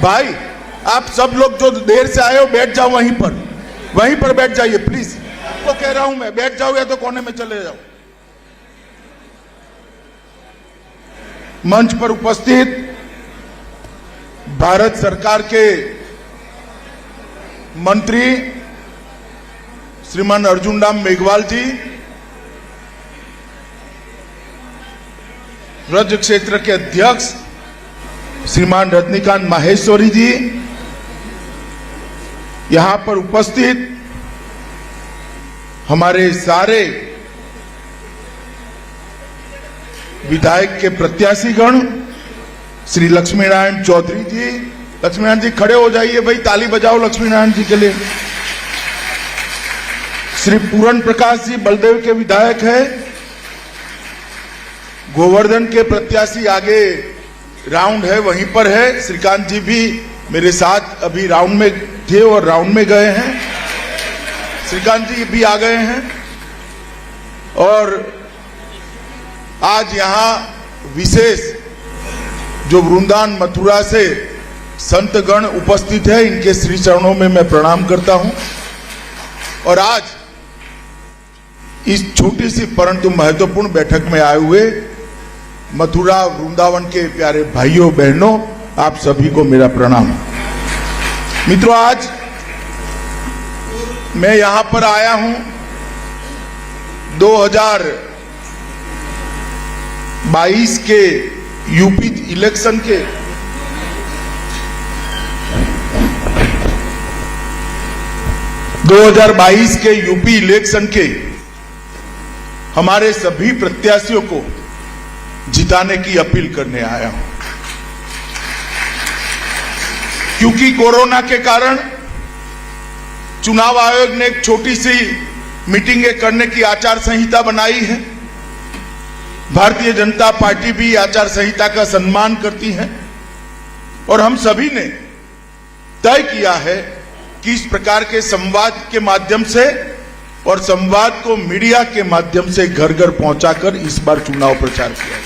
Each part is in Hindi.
भाई आप सब लोग जो देर से आए हो बैठ जाओ, वहीं पर बैठ जाइए प्लीज। आपको कह रहा हूं मैं, बैठ जाओ या तो कोने में चले जाओ। मंच पर उपस्थित भारत सरकार के मंत्री श्रीमान अर्जुन राम मेघवाल जी, ब्रज क्षेत्र के अध्यक्ष श्रीमान रजनीकांत माहेश्वरी जी, यहां पर उपस्थित हमारे सारे विधायक के प्रत्याशीगण, श्री लक्ष्मी नारायण चौधरी जी, लक्ष्मी नारायण जी खड़े हो जाइए भाई, ताली बजाओ लक्ष्मी नारायण जी के लिए। श्री पूरण प्रकाश जी बलदेव के विधायक है, गोवर्धन के प्रत्याशी आगे राउंड है वहीं पर है, श्रीकांत जी भी मेरे साथ अभी राउंड में थे और राउंड में गए हैं, श्रीकांत जी भी आ गए हैं। और आज यहां विशेष जो वृंदावन मथुरा से संतगण उपस्थित है, इनके श्री चरणों में मैं प्रणाम करता हूं। और आज इस छोटी सी परंतु महत्वपूर्ण बैठक में आए हुए मथुरा वृंदावन के प्यारे भाइयों बहनों, आप सभी को मेरा प्रणाम। मित्रों, आज मैं यहां पर आया हूं 2022 के यूपी इलेक्शन के 2022 के यूपी इलेक्शन के हमारे सभी प्रत्याशियों को जिताने की अपील करने आया हूं। क्योंकि कोरोना के कारण चुनाव आयोग ने एक छोटी सी मीटिंगें करने की आचार संहिता बनाई है। भारतीय जनता पार्टी भी आचार संहिता का सम्मान करती है और हम सभी ने तय किया है कि इस प्रकार के संवाद के माध्यम से और संवाद को मीडिया के माध्यम से घर घर पहुंचाकर इस बार चुनाव प्रचार किया है।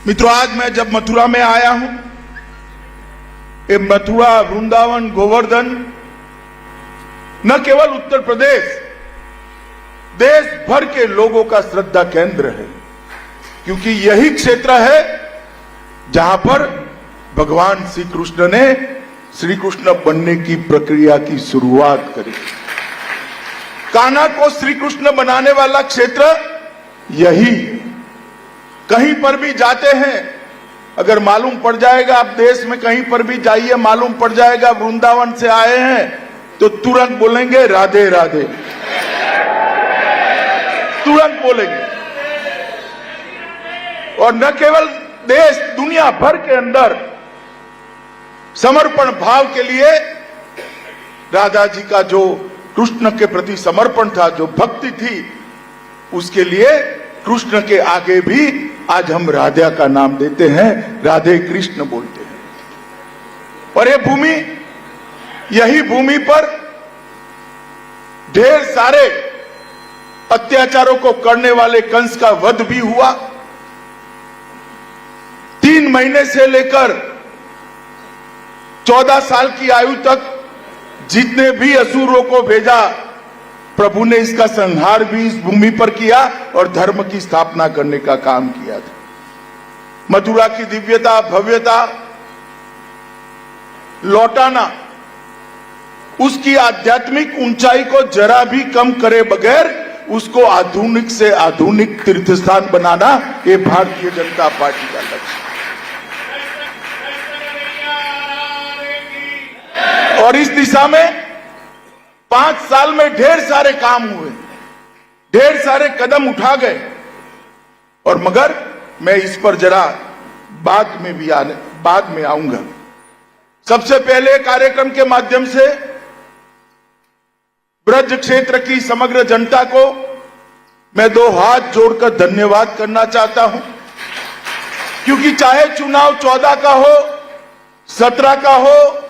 मित्रों, आज मैं जब मथुरा में आया हूं, ये मथुरा, वृंदावन, गोवर्धन न केवल उत्तर प्रदेश, देश भर के लोगों का श्रद्धा केंद्र है, क्योंकि यही क्षेत्र है जहां पर भगवान श्री कृष्ण ने श्री कृष्ण बनने की प्रक्रिया की शुरुआत करी। कान्हा को श्री कृष्ण बनाने वाला क्षेत्र यही। कहीं पर भी जाते हैं, अगर मालूम पड़ जाएगा, आप देश में कहीं पर भी जाइए, मालूम पड़ जाएगा वृंदावन से आए हैं तो तुरंत बोलेंगे राधे राधे, तुरंत बोलेंगे। और न केवल देश, दुनिया भर के अंदर समर्पण भाव के लिए राधा जी का जो कृष्ण के प्रति समर्पण था, जो भक्ति थी, उसके लिए कृष्ण के आगे भी आज हम राधा का नाम देते हैं, राधे कृष्ण बोलते हैं। और ये भूमि, यही भूमि पर ढेर सारे अत्याचारों को करने वाले कंस का वध भी हुआ। 3 महीने से लेकर 14 साल की आयु तक जितने भी असुरों को भेजा, प्रभु ने इसका संहार भी इस भूमि पर किया और धर्म की स्थापना करने का काम किया था। मथुरा की दिव्यता, भव्यता लौटाना, उसकी आध्यात्मिक ऊंचाई को जरा भी कम करे बगैर उसको आधुनिक से आधुनिक तीर्थ स्थान बनाना, ये भारतीय जनता पार्टी का लक्ष्य। और इस दिशा में 5 साल में ढेर सारे काम हुए, ढेर सारे कदम उठा गए। और मगर मैं इस पर जरा बाद में आऊंगा। सबसे पहले कार्यक्रम के माध्यम से ब्रज क्षेत्र की समग्र जनता को मैं 2 हाथ जोड़कर धन्यवाद करना चाहता हूं, क्योंकि चाहे चुनाव 14 का हो, 17 का हो,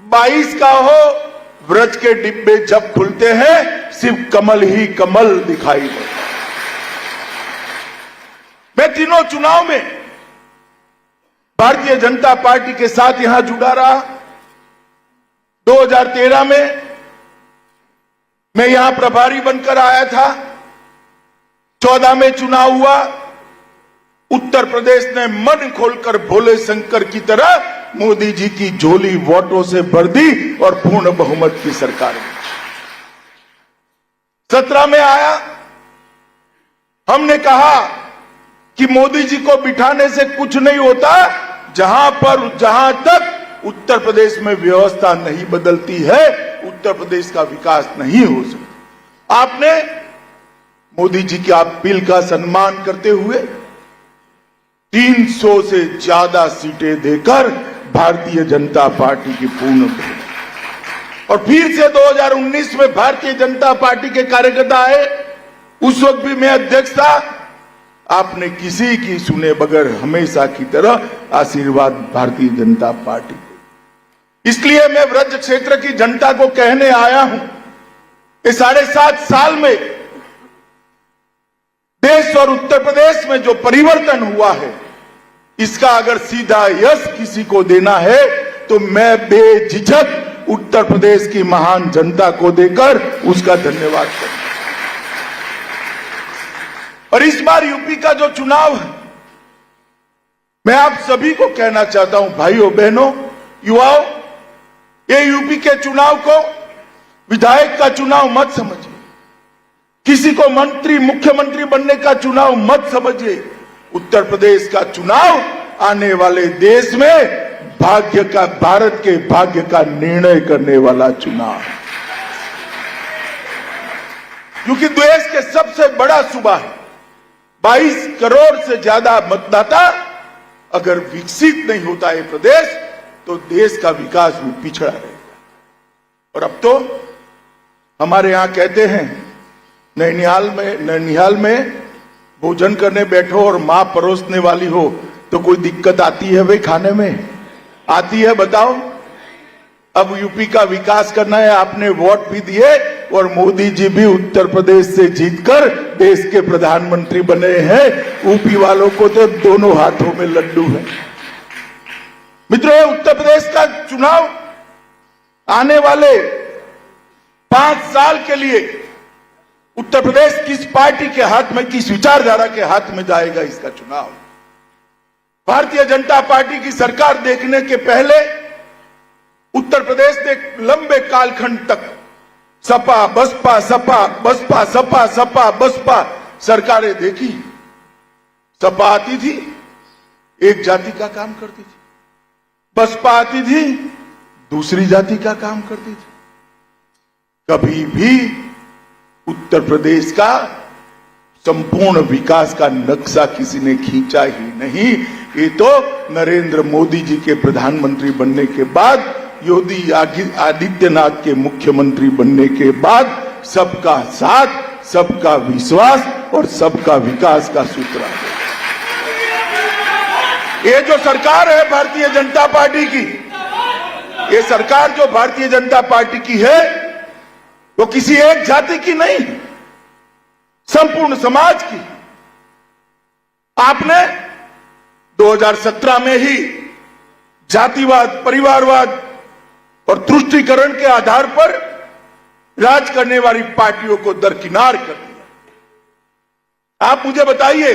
22 का हो, ब्रज के डिब्बे जब खुलते हैं सिर्फ कमल ही कमल दिखाई देता। मैं तीनों चुनाव में भारतीय जनता पार्टी के साथ यहां जुड़ा रहा। 2013 में मैं यहां प्रभारी बनकर आया था। 14 में चुनाव हुआ। उत्तर प्रदेश ने मन खोलकर भोले शंकर की तरह मोदी जी की झोली वोटों से भर दी और पूर्ण बहुमत की सरकार बनी। 17 में आया, हमने कहा कि मोदी जी को बिठाने से कुछ नहीं होता, जहां तक उत्तर प्रदेश में व्यवस्था नहीं बदलती है, उत्तर प्रदेश का विकास नहीं हो सकता। आपने मोदी जी की अपील का सम्मान करते हुए 300 से ज्यादा सीटें देकर भारतीय जनता पार्टी की पूर्ण बहुमत। और फिर से 2019 में भारतीय जनता पार्टी के कार्यकर्ता आए। उस वक्त भी मैं अध्यक्ष था। आपने किसी की सुने बगैर हमेशा की तरह आशीर्वाद भारतीय जनता पार्टी को। इसलिए मैं ब्रज क्षेत्र की जनता को कहने आया हूं, इस 7.5 साल में देश और उत्तर प्रदेश में जो परिवर्तन हुआ है, इसका अगर सीधा यश किसी को देना है तो मैं बेझिझक उत्तर प्रदेश की महान जनता को देकर उसका धन्यवाद करूंगा। और इस बार यूपी का जो चुनाव है, मैं आप सभी को कहना चाहता हूं, भाइयों बहनों युवाओं, ये यूपी के चुनाव को विधायक का चुनाव मत समझिए, किसी को मंत्री मुख्यमंत्री बनने का चुनाव मत समझिए। उत्तर प्रदेश का चुनाव आने वाले देश में भारत के भाग्य का निर्णय करने वाला चुनाव, क्योंकि देश के सबसे बड़ा सूबा है। 22 करोड़ से ज्यादा मतदाता अगर विकसित नहीं होता है प्रदेश, तो देश का विकास भी पिछड़ा रहेगा। और अब तो हमारे यहां कहते हैं, नैनिहाल में भोजन करने बैठो और मां परोसने वाली हो तो कोई दिक्कत आती है भाई? खाने में आती है? बताओ। अब यूपी का विकास करना है, आपने वोट भी दिए और मोदी जी भी उत्तर प्रदेश से जीतकर देश के प्रधानमंत्री बने हैं। यूपी वालों को तो दोनों हाथों में लड्डू है। मित्रों, उत्तर प्रदेश का चुनाव आने वाले 5 साल के लिए उत्तर प्रदेश किस पार्टी के हाथ में, किस विचारधारा के हाथ में जाएगा, इसका चुनाव। भारतीय जनता पार्टी की सरकार देखने के पहले उत्तर प्रदेश ने एक लंबे कालखंड तक सपा बसपा सपा बसपा सपा सपा बसपा सरकारें देखी। सपा आती थी, एक जाति का काम करती थी, बसपा आती थी, दूसरी जाति का काम करती थी। कभी भी उत्तर प्रदेश का संपूर्ण विकास का नक्शा किसी ने खींचा ही नहीं। ये तो नरेंद्र मोदी जी के प्रधानमंत्री बनने के बाद, योगी आदित्यनाथ के मुख्यमंत्री बनने के बाद सबका साथ, सबका विश्वास और सबका विकास का सूत्र है। ये जो सरकार है भारतीय जनता पार्टी की, ये सरकार जो भारतीय जनता पार्टी की है, वो किसी एक जाति की नहीं, संपूर्ण समाज की। आपने 2017 में ही जातिवाद, परिवारवाद और तुष्टीकरण के आधार पर राज करने वाली पार्टियों को दरकिनार कर दिया। आप मुझे बताइए,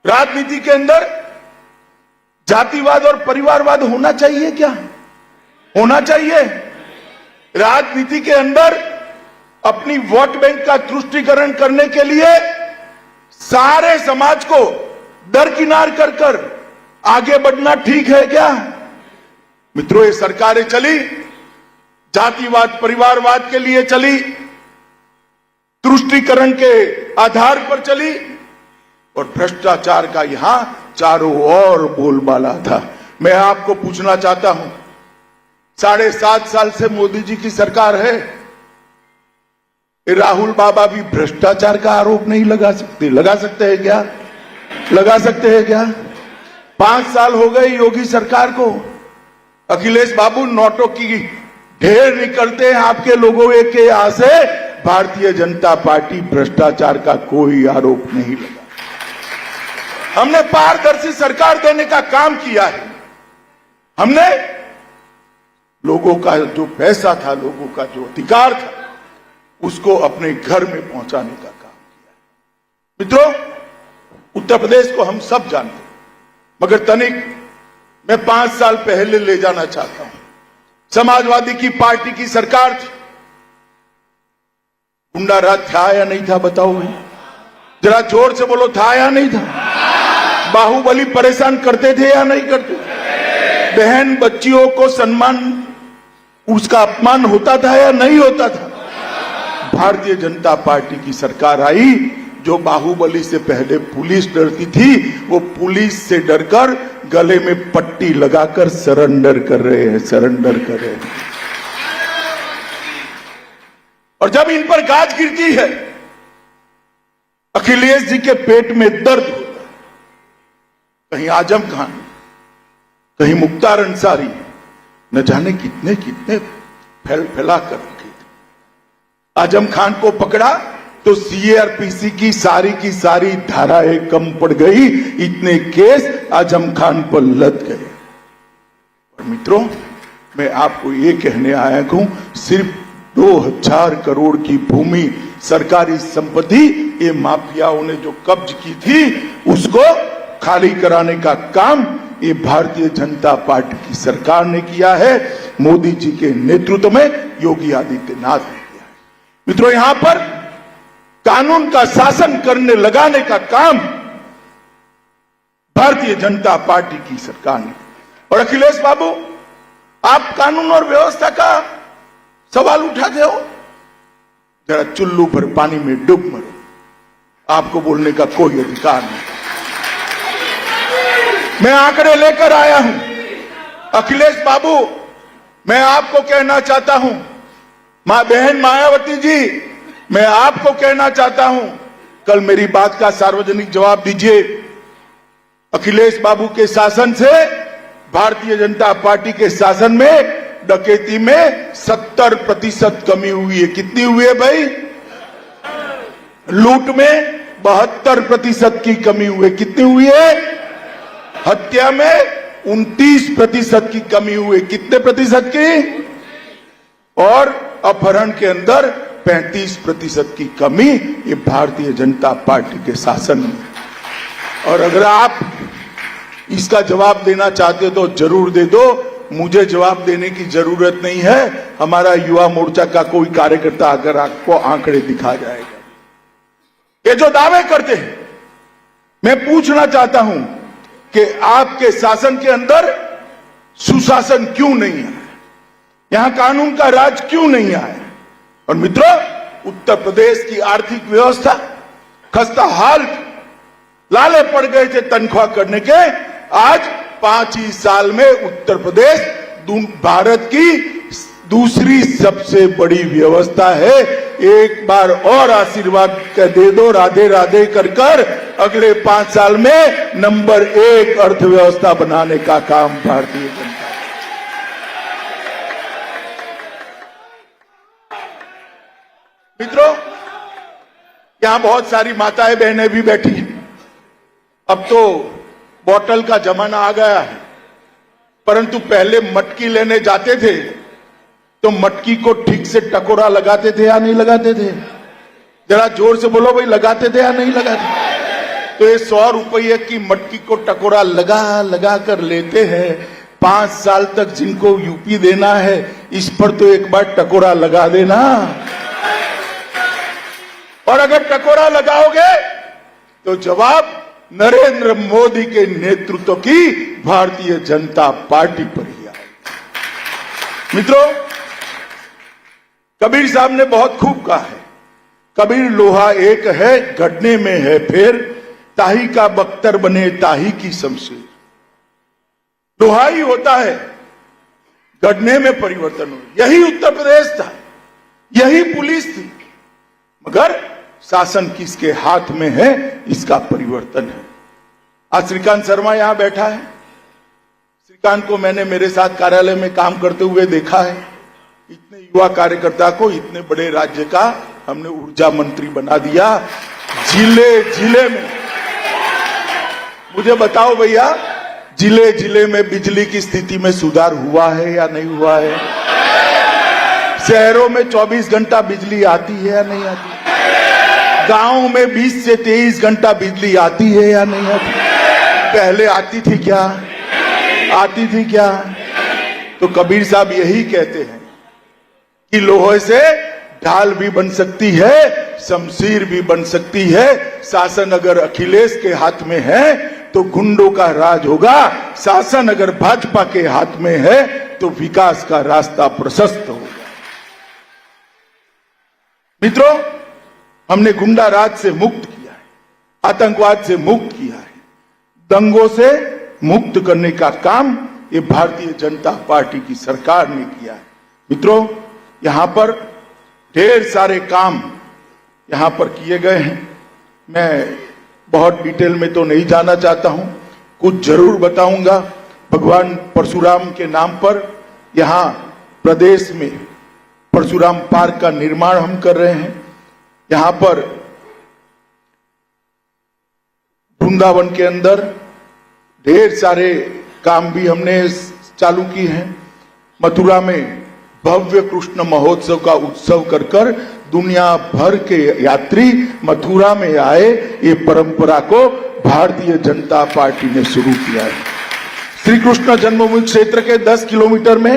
राजनीति के अंदर जातिवाद और परिवारवाद होना चाहिए क्या? होना चाहिए? राजनीति के अंदर अपनी वोट बैंक का तुष्टीकरण करने के लिए सारे समाज को दरकिनार कर कर आगे बढ़ना ठीक है क्या? मित्रों, ये सरकारें चली, जातिवाद परिवारवाद के लिए चली, तुष्टीकरण के आधार पर चली और भ्रष्टाचार का यहां चारों ओर बोलबाला था। मैं आपको पूछना चाहता हूं, 7.5 साल से मोदी जी की सरकार है, राहुल बाबा भी भ्रष्टाचार का आरोप नहीं लगा सकते? लगा सकते हैं क्या? लगा सकते हैं क्या? 5 साल हो गए योगी सरकार को। अखिलेश बाबू, नोटों की ढेर निकलते हैं आपके लोगों के यहां से, भारतीय जनता पार्टी भ्रष्टाचार का कोई आरोप नहीं लगा। हमने पारदर्शी सरकार देने का काम किया है। हमने लोगों का जो पैसा था, लोगों का जो अधिकार था, उसको अपने घर में पहुंचाने का काम किया। मित्रों, उत्तर प्रदेश को हम सब जानते हैं, मगर तनिक मैं 5 साल पहले ले जाना चाहता हूं। समाजवादी की पार्टी की सरकार थी। गुंडा राज था या नहीं था, बताओ भाई, जरा जोर से बोलो, था या नहीं था? बाहुबली परेशान करते थे या नहीं करते? बहन बच्चियों को सम्मान, उसका अपमान होता था या नहीं होता था? भारतीय जनता पार्टी की सरकार आई, जो बाहुबली से पहले पुलिस डरती थी, वो पुलिस से डरकर गले में पट्टी लगाकर सरेंडर कर रहे हैं, सरेंडर कर रहे हैं। और जब इन पर गाज गिरती है, अखिलेश जी के पेट में दर्द होता है। कहीं आजम खान, कहीं मुख्तार अंसारी, न जाने कितने कितने फैला कर रखे थे। आजम खान को पकड़ा तो सीआरपीसी की सारी धाराएं कम पड़ गई, इतने केस आजम खान पर लद गए। और मित्रों, मैं आपको ये कहने आया हूं, सिर्फ 2000 करोड़ की भूमि, सरकारी संपत्ति, ये माफियाओं ने जो कब्ज की थी, उसको खाली कराने का काम ये भारतीय जनता पार्टी की सरकार ने किया है। मोदी जी के नेतृत्व में योगी आदित्यनाथ ने किया है। मित्रों, यहां पर कानून का शासन करने लगाने का काम भारतीय जनता पार्टी की सरकार ने। और अखिलेश बाबू, आप कानून और व्यवस्था का सवाल उठाते हो, जरा चुल्लू भर पानी में डूब मरो, आपको बोलने का कोई अधिकार नहीं। मैं आंकड़े लेकर आया हूं। अखिलेश बाबू, मैं आपको कहना चाहता हूं, मां बहन मायावती जी, मैं आपको कहना चाहता हूं, कल मेरी बात का सार्वजनिक जवाब दीजिए। अखिलेश बाबू के शासन से, भारतीय जनता पार्टी के शासन में डकैती में 70% कमी हुई है। कितनी हुई है भाई? लूट में 72% की कमी हुई है। कितनी हुई है? हत्या में 29% की कमी हुई। कितने प्रतिशत की? और अपहरण के अंदर 35% की कमी, ये भारतीय जनता पार्टी के शासन में। और अगर आप इसका जवाब देना चाहते हो तो जरूर दे दो, मुझे जवाब देने की जरूरत नहीं है। हमारा युवा मोर्चा का कोई कार्यकर्ता अगर आपको आंकड़े दिखा जाएगा। ये जो दावे करते हैं, मैं पूछना चाहता हूं कि आपके शासन के अंदर सुशासन क्यों नहीं है? यहां कानून का राज क्यों नहीं आया? और मित्रों, उत्तर प्रदेश की आर्थिक व्यवस्था खस्ता हाल, लाले पड़ गए थे तनख्वाह करने के। आज 5 ही साल में उत्तर प्रदेश भारत की दूसरी सबसे बड़ी व्यवस्था है। एक बार और आशीर्वाद दे दो, राधे राधे कर अगले 5 साल में नंबर 1 अर्थव्यवस्था बनाने का काम भारतीय जनता। मित्रों, यहां बहुत सारी माताएं बहनें भी बैठी हैं। अब तो बोतल का जमाना आ गया है, परंतु पहले मटकी लेने जाते थे तो मटकी को ठीक से टकोरा लगाते थे या नहीं लगाते थे? जरा जोर से बोलो भाई, लगाते थे या नहीं लगाते? तो ये 100 रुपये की मटकी को टकोरा लगा कर लेते हैं। 5 साल तक जिनको यूपी देना है, इस पर तो एक बार टकोरा लगा देना। और अगर टकोरा लगाओगे तो जवाब नरेंद्र मोदी के नेतृत्व की भारतीय जनता पार्टी पर ही आएगा। मित्रों, कबीर साहब ने बहुत खूब कहा है, कबीर लोहा एक है, गढ़ने में है फेर, ताही का बख्तर बने ताही की शमशीर। लोहा ही होता है, गढ़ने में परिवर्तन हो। यही उत्तर प्रदेश था, यही पुलिस थी, मगर शासन किसके हाथ में है, इसका परिवर्तन है। आज श्रीकांत शर्मा यहां बैठा है। श्रीकांत को मैंने मेरे साथ कार्यालय में काम करते हुए देखा है। इतने युवा कार्यकर्ता को इतने बड़े राज्य का हमने ऊर्जा मंत्री बना दिया। जिले जिले में मुझे बताओ भैया, जिले जिले में बिजली की स्थिति में सुधार हुआ है या नहीं हुआ है? शहरों में 24 घंटा बिजली आती है या नहीं आती? गांव में 20 से 23 घंटा बिजली आती है या नहीं आती? पहले आती थी क्या? आती थी क्या? तो कबीर साहब यही कहते हैं कि लोहे से ढाल भी बन सकती है, शमशीर भी बन सकती है। शासन अगर अखिलेश के हाथ में है तो गुंडों का राज होगा, शासन अगर भाजपा के हाथ में है तो विकास का रास्ता प्रशस्त होगा। मित्रों, हमने गुंडा राज से मुक्त किया है, आतंकवाद से मुक्त किया है, दंगों से मुक्त करने का काम ये भारतीय जनता पार्टी की सरकार ने किया है। मित्रों, यहां पर ढेर सारे काम यहां पर किए गए हैं। मैं बहुत डिटेल में तो नहीं जाना चाहता हूं, कुछ जरूर बताऊंगा। भगवान परशुराम के नाम पर यहां प्रदेश में परशुराम पार्क का निर्माण हम कर रहे हैं। यहां पर वृंदावन के अंदर ढेर सारे काम भी हमने चालू किए हैं। मथुरा में भव्य कृष्ण महोत्सव का उत्सव कर कर दुनिया भर के यात्री मथुरा में आए, ये परंपरा को भारतीय जनता पार्टी ने शुरू किया है। श्री कृष्ण जन्मभूमि क्षेत्र के 10 किलोमीटर में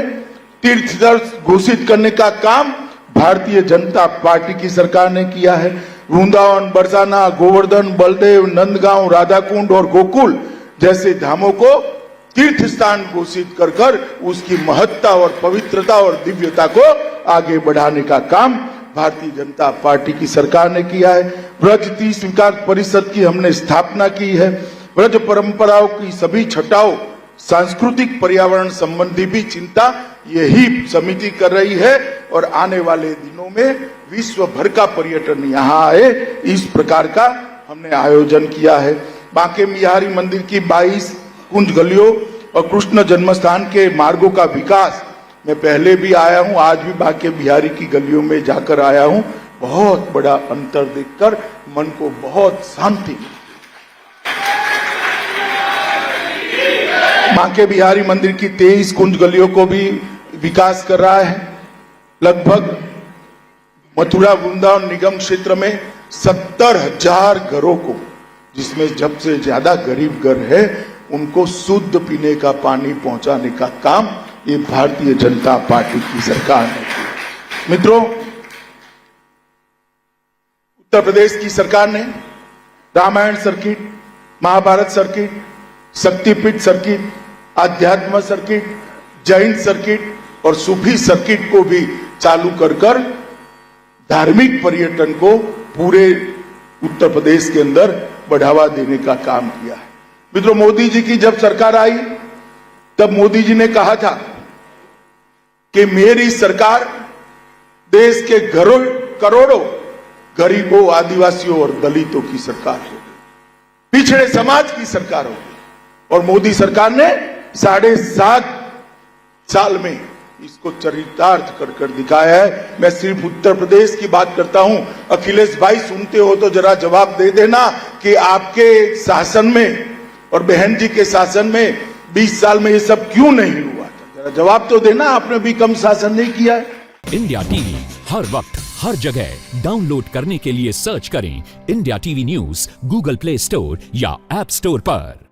तीर्थ स्थल घोषित करने का काम भारतीय जनता पार्टी की सरकार ने किया है। वृंदावन, बरसाना, गोवर्धन, बलदेव, नंदगांव, राधाकुंड और गोकुल जैसे धामों को तीर्थ स्थान घोषित कर कर उसकी महत्ता और पवित्रता और दिव्यता को आगे बढ़ाने का काम भारतीय जनता पार्टी की सरकार ने किया है। ब्रज तीर्थ विकास परिषद की हमने स्थापना की है। ब्रज परंपराओं की सभी छटाओं, सांस्कृतिक पर्यावरण संबंधी भी चिंता यही समिति कर रही है और आने वाले दिनों में विश्व भर का पर्यटन यहाँ आए, इस प्रकार का हमने आयोजन किया है। बांके बिहारी मंदिर की 22 कुंज गलियों और कृष्ण जन्मस्थान के मार्गों का विकास, मैं पहले भी आया हूं, आज भी बांके बिहारी की गलियों में जाकर आया हूं। बहुत बड़ा अंतर देखकर मन को बहुत शांति मिली। बांके बिहारी मंदिर की 23 कुंज गलियों को भी विकास कर रहा है। लगभग मथुरा वृंदावन निगम क्षेत्र में 70,000 घरों को, जिसमें जब से ज्यादा गरीब घर है, उनको शुद्ध पीने का पानी पहुंचाने का काम ये भारतीय जनता पार्टी की सरकार ने किया। मित्रों, उत्तर प्रदेश की सरकार ने रामायण सर्किट, महाभारत सर्किट, शक्तिपीठ सर्किट, आध्यात्म सर्किट, जैन सर्किट और सूफी सर्किट को भी चालू कर कर धार्मिक पर्यटन को पूरे उत्तर प्रदेश के अंदर बढ़ावा देने का काम किया है। मित्रों, मोदी जी की जब सरकार आई तब मोदी जी ने कहा था कि मेरी सरकार देश के करोड़ों गरीबों, आदिवासियों और दलितों की सरकार होगी, पिछड़े समाज की सरकार होगी। और मोदी सरकार ने 7.5 साल में इसको चरितार्थ कर कर दिखाया है। मैं सिर्फ उत्तर प्रदेश की बात करता हूं। अखिलेश भाई, सुनते हो तो जरा जवाब दे देना कि आपके शासन में और बहन जी के शासन में 20 साल में ये सब क्यों नहीं हुआ था? जरा जवाब तो देना, आपने भी कम शासन नहीं किया है। इंडिया टीवी हर वक्त हर जगह डाउनलोड करने के लिए सर्च करें India TV news Google play store या ऐप स्टोर पर।